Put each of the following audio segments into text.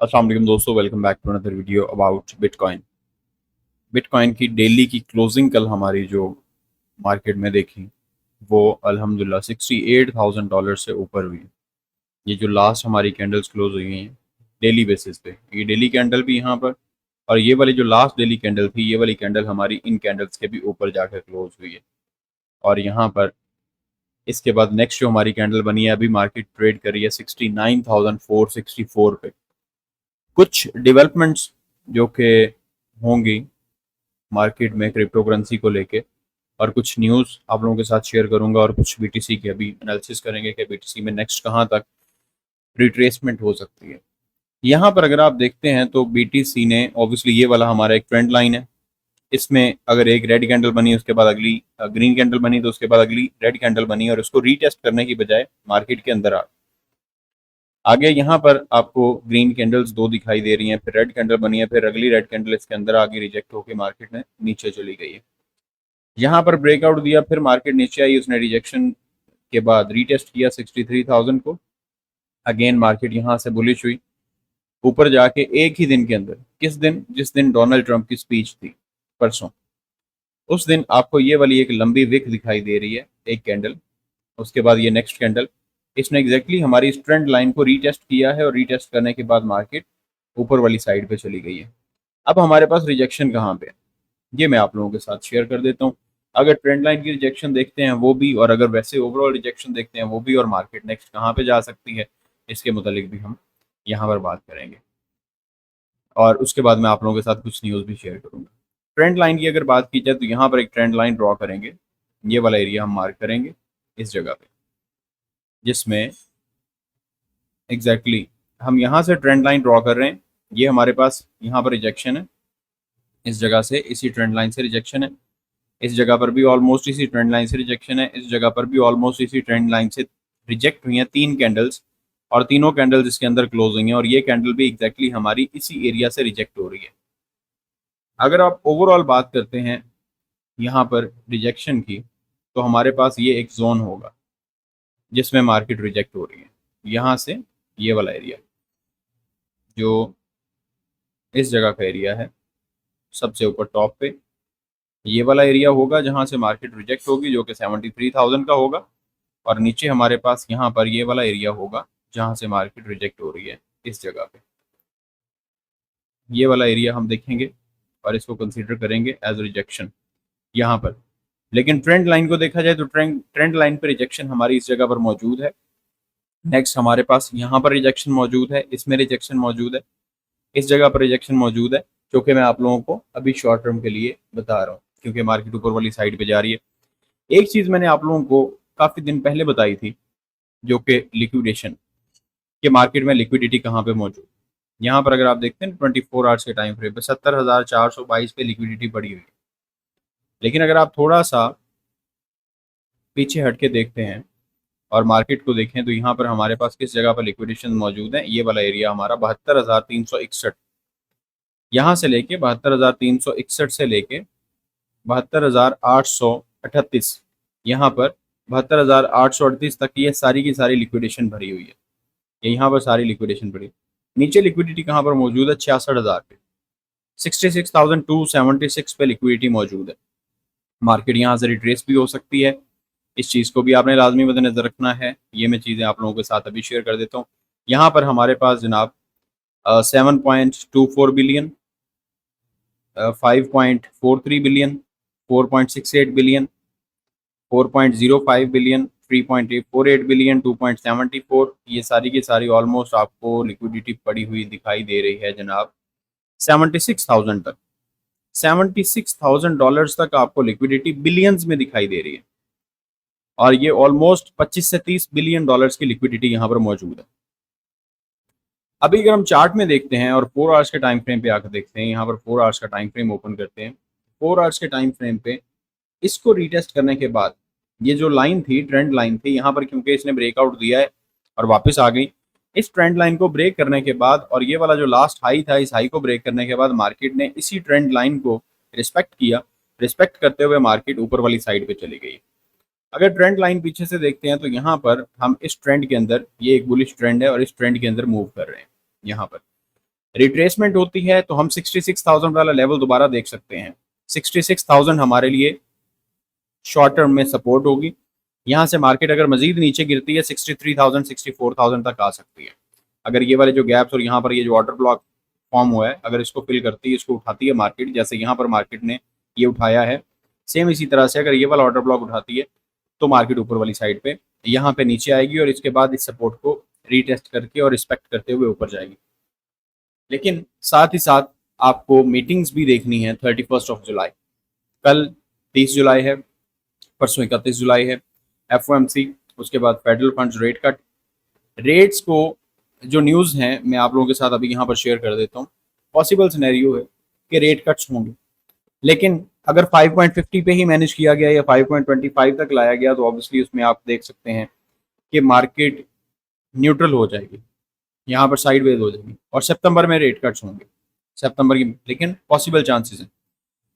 अस्सलाम वालेकुम दोस्तों, welcome back to another video about bitcoin. Bitcoin की डेली की क्लोजिंग कल हमारी जो मार्केट में देखी वो अल्हम्दुलिल्लाह $68,000 से ऊपर हुई। ये जो लास्ट हमारी कैंडल्स क्लोज हुई हैं डेली बेसिस पे, ये डेली कैंडल भी यहाँ पर, और ये वाली जो लास्ट डेली कैंडल थी, ये वाली कैंडल हमारी इन कैंडल्स के भी ऊपर जाकर क्लोज हुई है। और यहाँ पर इसके बाद नेक्स्ट जो हमारी कैंडल बनी है, अभी मार्केट ट्रेड करी है 69,464 पे। कुछ डेवलपमेंट्स जो कि होंगी मार्केट में क्रिप्टो करेंसी को लेके, और कुछ न्यूज़ आप लोगों के साथ शेयर करूंगा, और कुछ बीटीसी की अभी एनालिसिस करेंगे कि बीटीसी में नेक्स्ट कहां तक रिट्रेसमेंट हो सकती है। यहाँ पर अगर आप देखते हैं तो बीटीसी ने ऑब्वियसली, ये वाला हमारा एक ट्रेंड लाइन है, इसमें अगर एक रेड कैंडल बनी, उसके बाद अगली ग्रीन कैंडल बनी, तो उसके बाद अगली रेड कैंडल बनी, और उसको रीटेस्ट करने की बजाय मार्केट के अंदर आगे यहाँ पर आपको ग्रीन कैंडल्स दो दिखाई दे रही हैं, फिर रेड कैंडल बनी है, फिर अगली रेड कैंडल इसके अंदर आगे रिजेक्ट होकर मार्केट में नीचे चली गई है। यहाँ पर ब्रेकआउट दिया, फिर मार्केट नीचे आई, उसने रिजेक्शन के बाद रीटेस्ट किया 63,000 को। अगेन मार्केट यहाँ से बुलिश हुई, ऊपर जाके एक ही दिन के अंदर, किस दिन, जिस दिन डोनाल्ड ट्रंप की स्पीच थी परसों, उस दिन आपको ये वाली एक लंबी विक दिखाई दे रही है, एक कैंडल, उसके बाद ये नेक्स्ट कैंडल, इसने एग्जैक्टली हमारी इस ट्रेंड लाइन को रीटेस्ट किया है, और रीटेस्ट करने के बाद मार्केट ऊपर वाली साइड पे चली गई है। अब हमारे पास रिजेक्शन कहाँ पे है, ये मैं आप लोगों के साथ शेयर कर देता हूँ। अगर ट्रेंड लाइन की रिजेक्शन देखते हैं वो भी, और अगर वैसे ओवरऑल रिजेक्शन देखते हैं वो भी, और मार्केट नेक्स्ट कहाँ पे जा सकती है, इसके मुतालिक भी हम यहाँ पर बात करेंगे, और उसके बाद मैं आप लोगों के साथ कुछ न्यूज़ भी शेयर करूँगा। ट्रेंड लाइन की अगर बात की जाए तो यहाँ पर एक ट्रेंड लाइन ड्रॉ करेंगे, ये वाला एरिया हम मार्क करेंगे इस जगह पे, जिसमें एग्जैक्टली हम यहाँ से ट्रेंड लाइन ड्रॉ कर रहे हैं। ये हमारे पास यहाँ पर रिजेक्शन है, इस जगह से इसी ट्रेंड लाइन से रिजेक्शन है, इस जगह पर भी ऑलमोस्ट इसी ट्रेंड लाइन से रिजेक्शन है, इस जगह पर भी ऑलमोस्ट इसी ट्रेंड लाइन से रिजेक्ट हुई हैं तीन कैंडल्स, और तीनों कैंडल्स इसके अंदर क्लोज हुई हैं, और ये कैंडल भी एग्जैक्टली हमारी इसी एरिया से रिजेक्ट हो रही है। अगर आप ओवरऑल बात करते हैं यहाँ पर रिजेक्शन की, तो हमारे पास ये एक जोन होगा जिसमें मार्केट रिजेक्ट हो रही है, यहाँ से ये वाला एरिया जो इस जगह का एरिया है, सबसे ऊपर टॉप पे ये वाला एरिया होगा जहां से मार्केट रिजेक्ट होगी, जो कि 73,000 का होगा, और नीचे हमारे पास यहाँ पर ये वाला एरिया होगा जहां से मार्केट रिजेक्ट हो रही है, इस जगह पे ये वाला एरिया हम देखेंगे और इसको कंसीडर करेंगे एज रिजेक्शन यहाँ पर। लेकिन ट्रेंड लाइन को देखा जाए तो ट्रेंड लाइन पर रिजेक्शन हमारी इस जगह पर मौजूद है। नेक्स्ट हमारे पास यहाँ पर रिजेक्शन मौजूद है, इसमें रिजेक्शन मौजूद है, इस जगह पर रिजेक्शन मौजूद है, जो कि मैं आप लोगों को अभी शॉर्ट टर्म के लिए बता रहा हूँ, क्योंकि मार्केट ऊपर वाली साइड पे जा रही है। एक चीज़ मैंने आप लोगों को काफ़ी दिन पहले बताई थी, जो कि लिक्विडेशन, कि मार्केट में लिक्विडिटी कहाँ पे मौजूद। यहाँ पर अगर आप देखते हैं 24 आवर्स के टाइम फ्रेम पे 70,422 पे लिक्विडिटी पड़ी हुई है। लेकिन अगर आप थोड़ा सा पीछे हट के देखते हैं और मार्केट को देखें, तो यहाँ पर हमारे पास किस जगह पर लिक्विडेशन मौजूद है, ये वाला एरिया हमारा 72,361, यहाँ से लेके 72,361 से लेके 72,838, यहाँ पर 72,838 तक ये सारी की सारी लिक्विडेशन भरी हुई है। ये यहाँ पर सारी लिक्विडेशन भरी, नीचे लिक्विडिटी कहाँ पर मौजूद है, 66,000 पे, 66,276 पे लिक्विडिटी मौजूद है। मार्केट यहाँ से रिट्रेस भी हो सकती है, इस चीज़ को भी आपने लाजमी मद्देनजर रखना है। ये मैं चीज़ें आप लोगों के साथ अभी शेयर कर देता हूँ। यहाँ पर हमारे पास जनाब 7.24 billion, 5.43 billion, 4.68 billion, 4.05 billion, 3.48 billion, 2.74, ये सारी की सारी ऑलमोस्ट आपको लिक्विडिटी पड़ी हुई दिखाई दे रही है जनाब 76,000 तक। $76,000 तक आपको लिक्विडिटी बिलियंस में दिखाई दे रही है, और ये ऑलमोस्ट 25 से 30 बिलियन डॉलर्स की लिक्विडिटी यहाँ पर मौजूद है। अभी अगर हम चार्ट में देखते हैं और 4 आवर्स के टाइम फ्रेम पे आकर देखते हैं, यहाँ पर 4 आवर्स का टाइम फ्रेम ओपन करते हैं, 4 आवर्स के टाइम फ्रेम पे इसको रीटेस्ट करने के बाद ये जो लाइन थी, ट्रेंड लाइन थी, यहाँ पर क्योंकि इसने ब्रेकआउट दिया है और वापस आ गई, इस ट्रेंड लाइन को ब्रेक करने के बाद, और ये वाला जो लास्ट हाई था, इस हाई को ब्रेक करने के बाद मार्केट ने इसी ट्रेंड लाइन को रिस्पेक्ट किया। रिस्पेक्ट करते हुए मार्केट ऊपर वाली साइड पे चली गई। अगर ट्रेंड लाइन पीछे से देखते हैं तो यहाँ पर हम इस ट्रेंड के अंदर, ये एक बुलिश ट्रेंड है और इस ट्रेंड के अंदर मूव कर रहे हैं यहाँ पर, रिट्रेसमेंट होती है तो हम 66,000 वाला लेवल दोबारा देख सकते हैं। 66,000 हमारे लिए शॉर्ट टर्म में सपोर्ट होगी। यहाँ से मार्केट अगर मजीद नीचे गिरती है 63,000 64,000 तक आ सकती है। अगर ये वाले जो गैप्स और यहाँ पर ये जो ऑर्डर ब्लॉक फॉर्म हुआ है, अगर इसको फिल करती है, इसको उठाती है मार्केट, जैसे यहाँ पर मार्केट ने ये उठाया है, सेम इसी तरह से अगर ये वाला ऑर्डर ब्लॉक उठाती है तो मार्केट ऊपर वाली साइड पे यहाँ पे नीचे आएगी और इसके बाद इस सपोर्ट को रीटेस्ट करके और रिस्पेक्ट करते हुए ऊपर जाएगी। लेकिन साथ ही साथ आपको मीटिंग्स भी देखनी है। 31 जुलाई, कल 30 जुलाई है, परसों 31 जुलाई है, FOMC, उसके बाद federal funds rate cut. Rates को जो न्यूज़ हैं मैं आप लोगों के साथ अभी यहाँ पर शेयर कर देता हूँ। पॉसिबल सिनेरियो है कि रेट कट्स होंगे, लेकिन अगर 5.50 पे ही मैनेज किया गया या 5.25 तक लाया गया तो ऑब्वियसली उसमें आप देख सकते हैं कि मार्केट न्यूट्रल हो जाएगी, यहाँ पर साइडवेज हो जाएगी और सितंबर में रेट कट्स होंगे सितंबर की। लेकिन पॉसिबल चांसेस हैं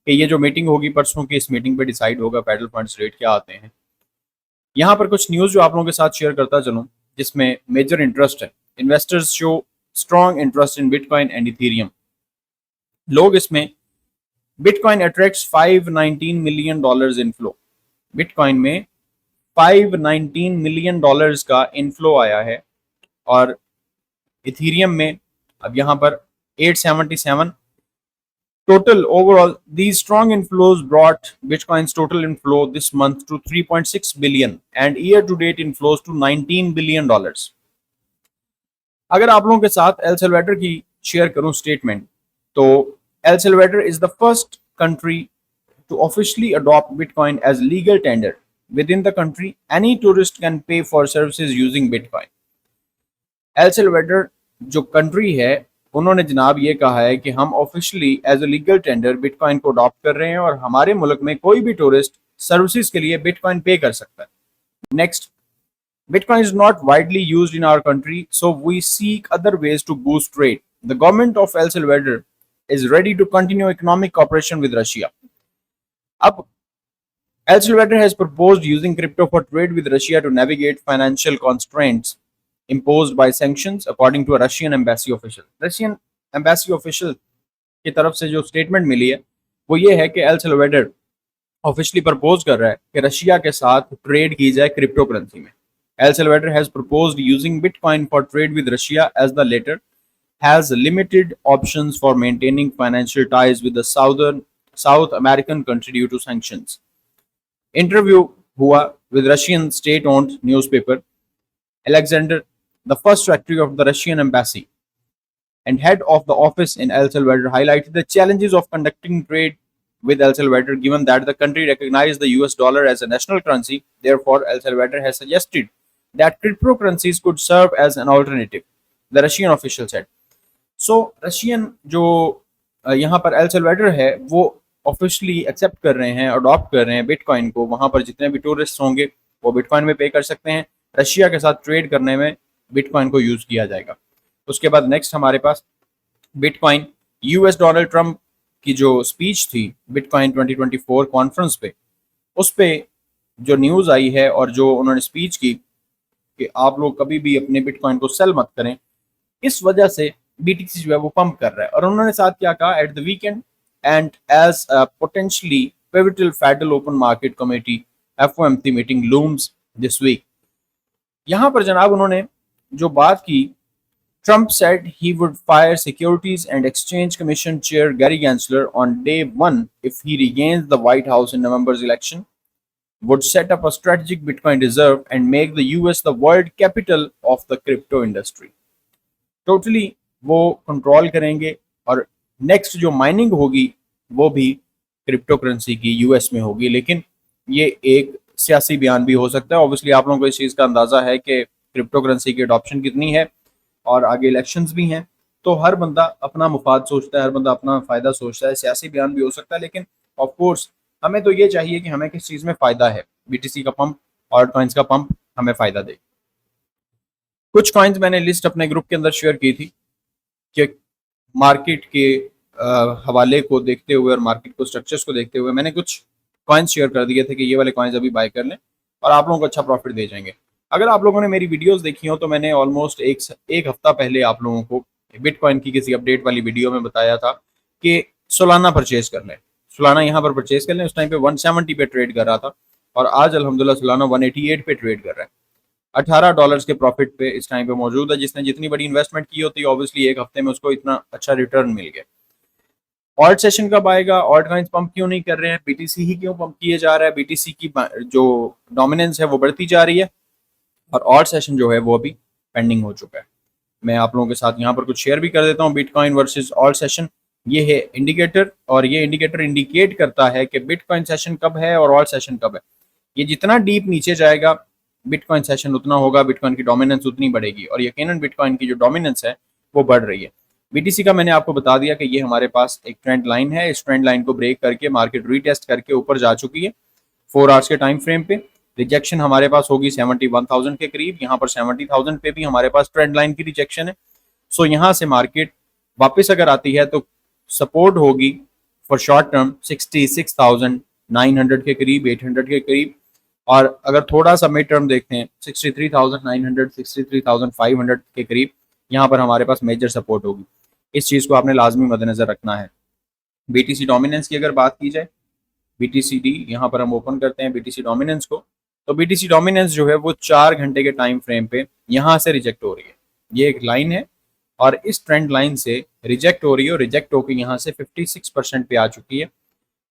कि ये जो मीटिंग होगी परसों की, इस मीटिंग पे डिसाइड होगा फेडरल फंड्स रेट क्या आते हैं। यहाँ पर कुछ न्यूज़ जो आप लोगों के साथ शेयर करता चलूँ जिसमें मेजर इंटरेस्ट है। Investors show strong interest in bitcoin and Ethereum. लोग इसमें bitcoin attracts $519 million inflow. Bitcoin में $519 मिलियन का इनफ्लो आया है और इथेरियम में अब यहाँ पर 877। Total overall, these strong inflows brought Bitcoin's total inflow this month to 3.6 billion and year-to-date inflows to $19 billion. अगर आप लोगों के साथ एल सल्वाडोर की शेयर करूं स्टेटमेंट, तो El Salvador is the first country to officially adopt Bitcoin as legal tender. Within the country, any tourist can pay for services using Bitcoin. El Salvador जो country है उन्होंने जनाब ये कहा है कि हम officially as a legal tender bitcoin को अडॉप्ट कर रहे हैं और हमारे मुल्क में कोई भी टूरिस्ट सर्विसेज के लिए बिटकॉइन पे कर सकता है। Next, bitcoin is not widely used in our country, so we seek other ways to boost trade. The government of El Salvador is ready to continue economic cooperation with Russia. अब El Salvador has proposed using crypto for trade with Russia to navigate financial constraints imposed by sanctions, according to a Russian embassy official. Russian embassy official की तरफ से जो statement मिली है वो ये है कि एल सल्वाडोर ऑफिशियली प्रपोज कर रहा है कि रशिया के साथ ट्रेड की जाए क्रिप्टो करेंसी में। El Salvador has proposed using bitcoin for trade with Russia as the latter has limited options for maintaining financial ties with the South American country due to sanctions. Interview हुआ with Russian state owned newspaper. Alexander, the first secretary of the Russian embassy and head of the office in El Salvador, highlighted the challenges of conducting trade with El Salvador given that the country recognized the US dollar as a national currency. Therefore, El Salvador has suggested that cryptocurrencies could serve as an alternative, the Russian official said. So, Russian जो यहाँ पर El Salvador है वो officially accept कर रहे हैं, adopt कर रहे हैं बिटकॉइन को। वहाँ पर जितने भी टूरिस्ट होंगे वो बिटकॉइन में पे कर सकते हैं। रशिया के साथ ट्रेड करने में बिटकॉइन को यूज किया जाएगा। उसके बाद नेक्स्ट हमारे पास बिटकॉइन, यूएस डोनाल्ड ट्रंप की जो स्पीच थी बिटकॉइन 2024 कॉन्फ्रेंस पे, उस पे जो न्यूज़ आई है और जो उन्होंने स्पीच की कि आप लोग कभी भी अपने बिटकॉइन को सेल मत करें, इस वजह से बीटीसी जो है वो पंप कर रहा है। और उन्होंने साथ क्या कहा, at the weekend and as potentially pivotal federal open market committee FOMC meeting looms this week. यहाँ पर जनाब उन्होंने जो बात की, Trump said he would fire Securities and Exchange Commission Chair Gary Gensler on day one if he regains the White House in November's election, would set up a strategic Bitcoin reserve and make the US the world capital of the crypto industry. Totally वो control करेंगे और next जो mining होगी वो भी crypto currency की US में होगी। लेकिन ये एक सियासी बयान भी हो सकता है। ऑब्वियसली आप लोगों को इस चीज़ का अंदाज़ा है कि क्रिप्टो करेंसी की अडॉप्शन कितनी है और आगे इलेक्शंस भी हैं, तो हर बंदा अपना मुफाद सोचता है, हर बंदा अपना फ़ायदा सोचता है। सियासी बयान भी हो सकता है, लेकिन ऑफ कोर्स हमें तो ये चाहिए कि हमें किस चीज़ में फ़ायदा है। बीटीसी का पंप और कॉइन्स का पंप हमें फ़ायदा दे। कुछ कॉइन्स मैंने लिस्ट अपने ग्रुप के अंदर शेयर की थी कि मार्केट के हवाले को देखते हुए और मार्केट को स्ट्रक्चर्स को देखते हुए मैंने कुछ कॉइन्स शेयर कर दिए थे कि ये वाले कॉइन्स अभी बाय कर लें और आप लोगों को अच्छा प्रॉफिट दे जाएंगे। अगर आप लोगों ने मेरी वीडियोस देखी हो तो मैंने ऑलमोस्ट एक हफ्ता पहले आप लोगों को बिटकॉइन की किसी अपडेट वाली वीडियो में बताया था कि सोलाना परचेज कर लें, सोलाना यहाँ पर परचेज कर लें। उस टाइम पे 170 पे ट्रेड कर रहा था और आज अल्हम्दुलिल्लाह सोलाना 188 पे ट्रेड कर रहा है। $18 के प्रॉफिट पे इस टाइम पे मौजूद है। जिसने जितनी बड़ी इन्वेस्टमेंट की होती है ऑब्वियसली एक हफ्ते में उसको इतना अच्छा रिटर्न मिल गया। ऑल्ट सेशन कब आएगा, ऑल्ट कॉइन्स पंप क्यों नहीं कर रहे हैं, बीटीसी ही क्यों पंप किए जा रहा है, बीटीसी की जो डोमिनेंस है वो बढ़ती जा रही है और ऑल्ट सेशन जो है वो अभी पेंडिंग हो चुका है। मैं आप लोगों के साथ यहाँ पर कुछ शेयर भी कर देता हूँ। बिटकॉइन वर्सेस ऑल्ट सेशन, ये है इंडिकेटर और ये इंडिकेटर इंडिकेट करता है कि बिटकॉइन सेशन कब है और ऑल्ट सेशन कब है। ये जितना डीप नीचे जाएगा बिटकॉइन सेशन उतना होगा, बिटकॉइन की डोमिनेंस उतनी बढ़ेगी और यकीनन बिटकॉइन की जो डोमिनेंस है वो बढ़ रही है। बीटीसी का मैंने आपको बता दिया कि ये हमारे पास एक ट्रेंड लाइन है, इस ट्रेंड लाइन को ब्रेक करके मार्केट रीटेस्ट करके ऊपर जा चुकी है 4 आवर्स के टाइम फ्रेम पे। रिजेक्शन हमारे पास होगी 71,000 के करीब, यहाँ पर 70,000 पे भी हमारे पास ट्रेंड लाइन की रिजेक्शन है। सो यहाँ से मार्केट वापस अगर आती है तो सपोर्ट होगी फॉर शॉर्ट टर्म 66,900 के करीब, 800 के करीब, और अगर थोड़ा सा मिड टर्म देखते हैं 63,900 63,500 के करीब, यहाँ पर हमारे पास मेजर सपोर्ट होगी। इस चीज़ को आपने लाजमी मद्देनजर रखना है। बीटीसी डोमिनेंस की अगर बात की जाए, बीटीसीडी यहाँ पर हम ओपन करते हैं बीटीसी डोमिनेंस को, तो बीटीसी डोमिनेंस जो है वो 4 घंटे के टाइम फ्रेम पे यहाँ से रिजेक्ट हो रही है। ये एक लाइन है और इस ट्रेंड लाइन से रिजेक्ट हो रही है और रिजेक्ट होकर यहाँ से 56% पे आ चुकी है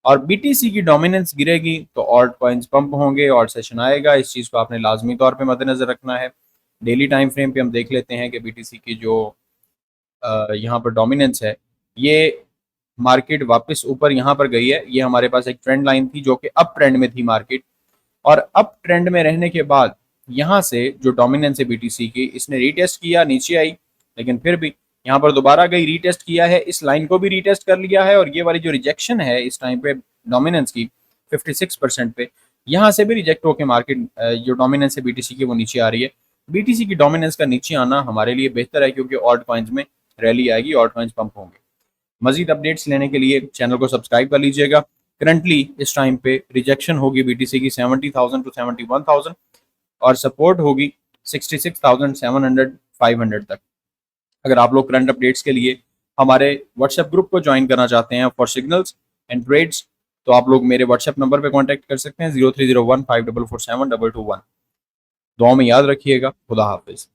और बीटीसी की डोमिनेंस गिरेगी तो ऑल्ट कॉइन्स पंप होंगे, ऑल्ट सेशन आएगा। इस चीज़ को आपने लाजमी तौर पे मद्देनजर रखना है। डेली टाइम फ्रेम पे हम देख लेते हैं कि बीटीसी की जो यहाँ पर डोमिनेंस है ये मार्केट वापस ऊपर यहाँ पर गई है। ये हमारे पास एक ट्रेंड लाइन थी जो कि अप ट्रेंड में थी मार्केट, और अप ट्रेंड में रहने के बाद यहाँ से जो डोमिनेंस है बीटीसी की, इसने रीटेस्ट किया, नीचे आई, लेकिन फिर भी यहाँ पर दोबारा गई, रीटेस्ट किया है, इस लाइन को भी रीटेस्ट कर लिया है और ये वाली जो रिजेक्शन है इस टाइम पे डोमिनेंस की 56% पे, यहाँ से भी रिजेक्ट होकर मार्केट जो डोमिनेंस है बीटीसी की वो नीचे आ रही है। बीटीसी की डोमिनेंस का नीचे आना हमारे लिए बेहतर है क्योंकि ऑल्ट कॉइन्स में रैली आएगी, ऑल्ट कॉइन्स पंप होंगे। मजीद अपडेट्स लेने के लिए चैनल को सब्सक्राइब कर लीजिएगा। करंटली इस टाइम पे रिजेक्शन होगी बीटीसी की 70,000 टू 71,000 और सपोर्ट होगी 66,700 500 तक। अगर आप लोग करंट अपडेट्स के लिए हमारे व्हाट्सएप ग्रुप को ज्वाइन करना चाहते हैं फॉर सिग्नल्स एंड ट्रेड्स, तो आप लोग मेरे व्हाट्सएप नंबर पे कांटेक्ट कर सकते हैं 030154472221। दुआ में याद रखिएगा। खुदा हाफिज।